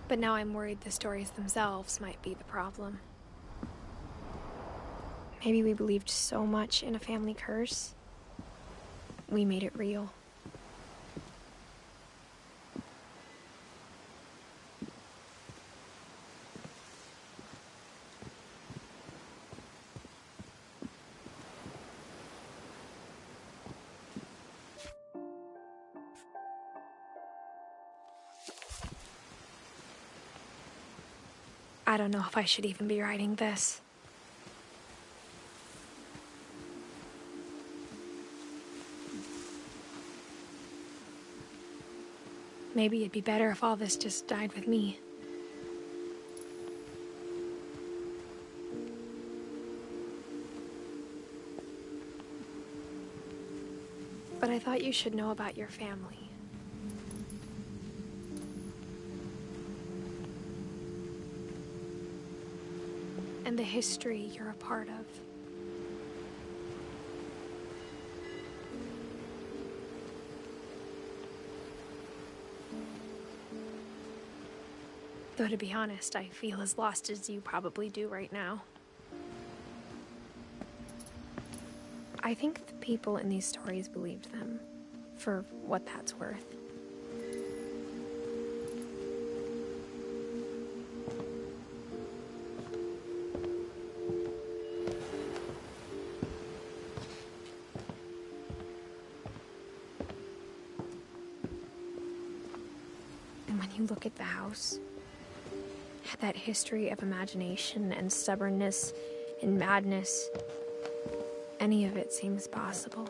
But now I'm worried the stories themselves might be the problem. Maybe we believed so much in a family curse, we made it real. I don't know if I should even be writing this. Maybe it'd be better if all this just died with me. But I thought you should know about your family. And the history you're a part of. Though to be honest, I feel as lost as you probably do right now. I think the people in these stories believed them, for what that's worth. And when you look at the house, that history of imagination and stubbornness and madness, any of it seems possible.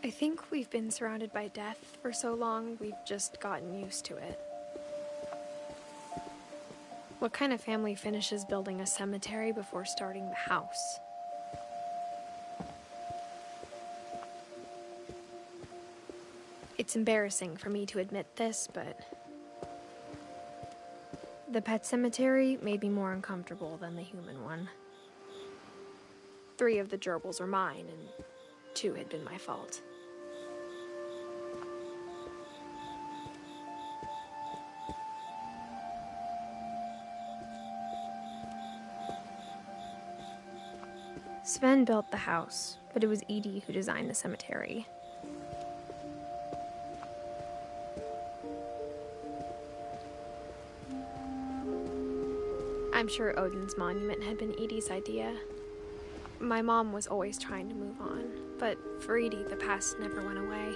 I think we've been surrounded by death for so long, we've just gotten used to it. What kind of family finishes building a cemetery before starting the house? It's embarrassing for me to admit this, but the pet cemetery made me more uncomfortable than the human one. 3 of the gerbils were mine, and 2 had been my fault. Sven built the house, but it was Edie who designed the cemetery. I'm sure Odin's monument had been Edie's idea. My mom was always trying to move on, but for Edie, the past never went away.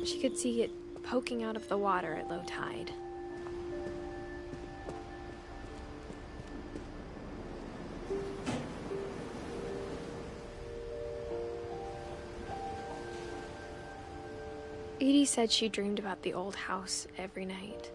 She could see it poking out of the water at low tide. Edie said she dreamed about the old house every night.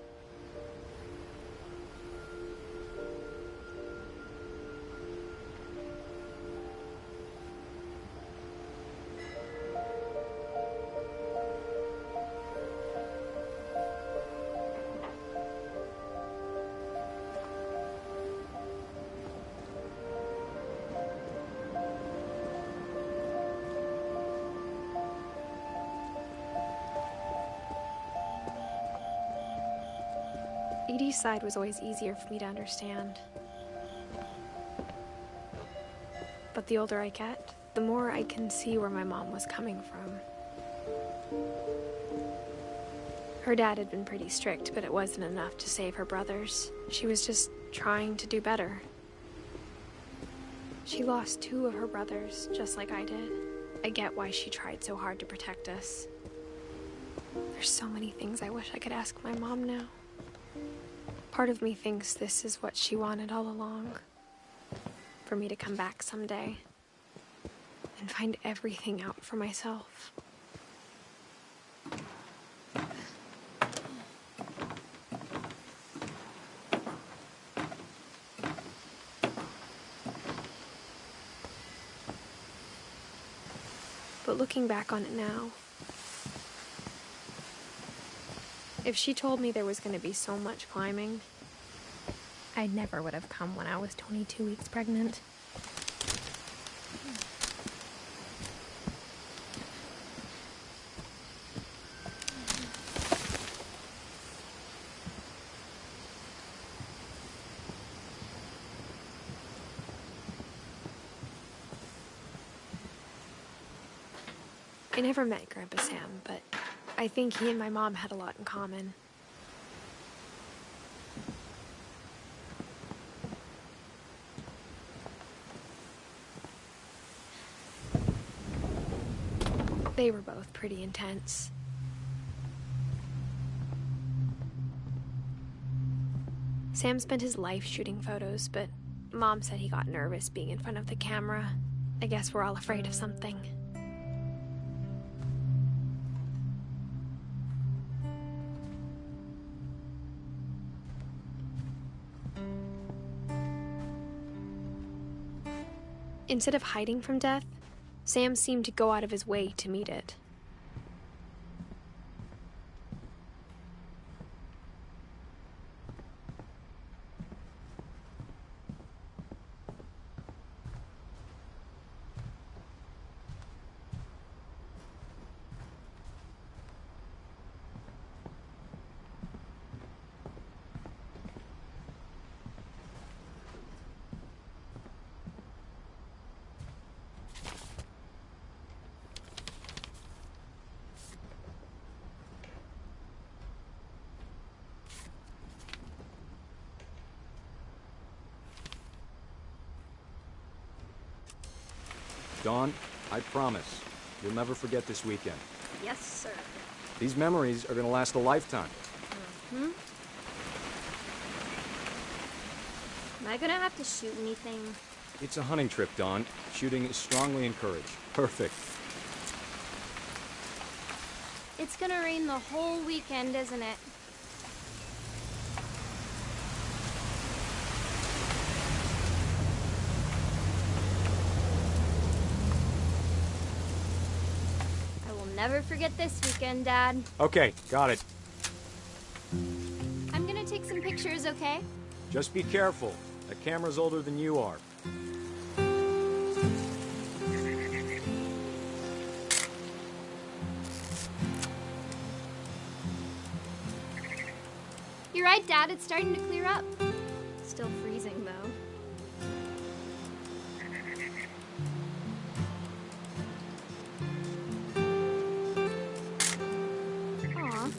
Edie's side was always easier for me to understand. But the older I get, the more I can see where my mom was coming from. Her dad had been pretty strict, but it wasn't enough to save her brothers. She was just trying to do better. She lost 2 of her brothers, just like I did. I get why she tried so hard to protect us. There's so many things I wish I could ask my mom now. Part of me thinks this is what she wanted all along. For me to come back someday and find everything out for myself. Looking back on it now, if she told me there was going to be so much climbing, I never would have come when I was 22 weeks pregnant. I never met Grandpa Sam, but I think he and my mom had a lot in common. They were both pretty intense. Sam spent his life shooting photos, but Mom said he got nervous being in front of the camera. I guess we're all afraid of something. Instead of hiding from death, Sam seemed to go out of his way to meet it. Dawn, I promise, you'll never forget this weekend. Yes, sir. These memories are gonna last a lifetime. Am I gonna have to shoot anything? It's a hunting trip, Dawn. Shooting is strongly encouraged. Perfect. It's gonna rain the whole weekend, isn't it? I will never forget this weekend, Dad. Okay, got it. I'm gonna take some pictures, okay? Just be careful. The camera's older than you are. You're right, Dad. It's starting to clear up. Still freezing, though. Aw.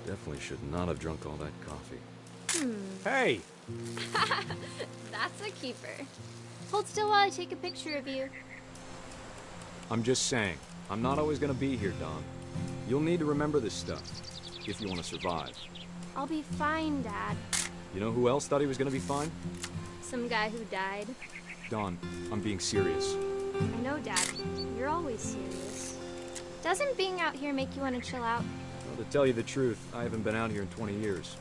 Definitely should not have drunk all that coffee. Hey! That's a keeper. Hold still while I take a picture of you. I'm just saying, I'm not always gonna be here, Dawn. You'll need to remember this stuff, if you want to survive. I'll be fine, Dad. You know who else thought he was gonna be fine? Some guy who died. Dawn, I'm being serious. I know, Dad. You're always serious. Doesn't being out here make you want to chill out? Well, to tell you the truth, I haven't been out here in 20 years.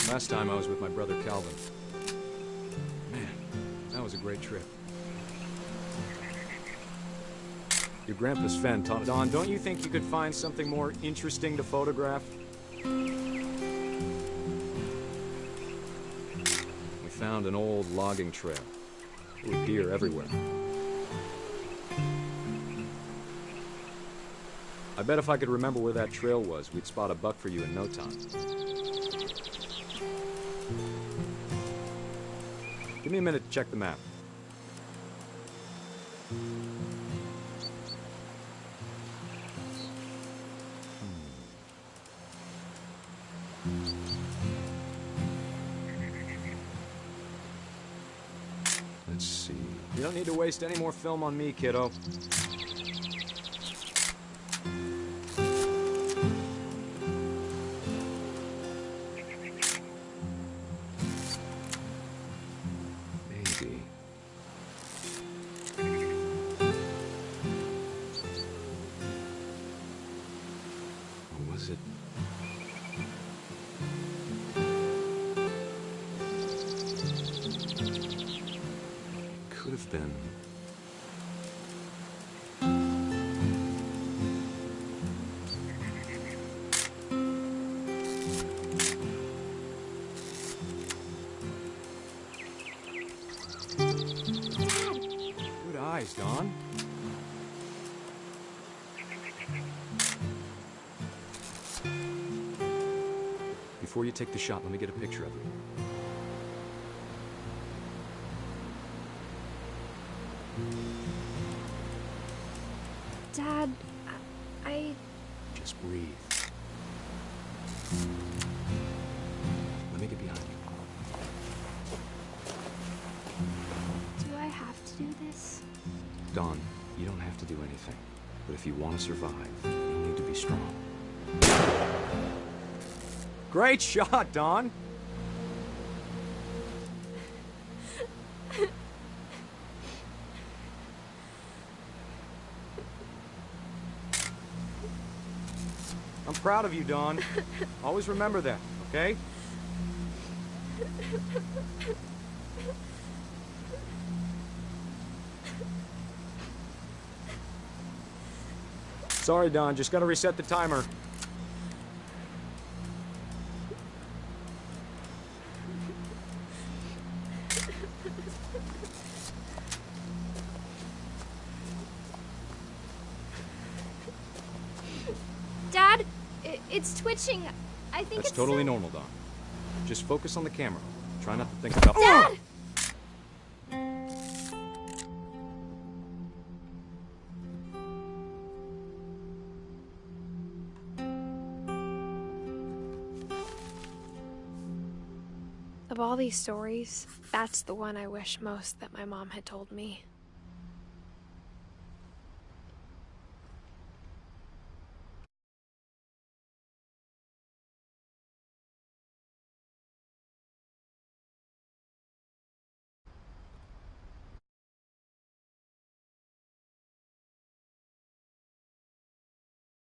Last time I was with my brother Calvin. Man, that was a great trip. Your grandpa's fen taught Dawn, don't you think you could find something more interesting to photograph? We found an old logging trail. There were deer everywhere. I bet if I could remember where that trail was, we'd spot a buck for you in no time. Give me a minute to check the map. Let's see. You don't need to waste any more film on me, kiddo. Maybe. Or was it? Could have been. Good eyes, Dawn. Before you take the shot, let me get a picture of it. Dad, I... Just breathe. Let me get behind you. Do I have to do this? Dawn, you don't have to do anything. But if you want to survive, you need to be strong. Great shot, Dawn! I'm proud of you, Dawn. Always remember that, okay? Sorry, Dawn. Just gotta reset the timer. Dad, it's twitching. I think That's it's totally so... normal, Dawn. Just focus on the camera. Try not to think about... Dad! Of all these stories, that's the one I wish most that my mom had told me.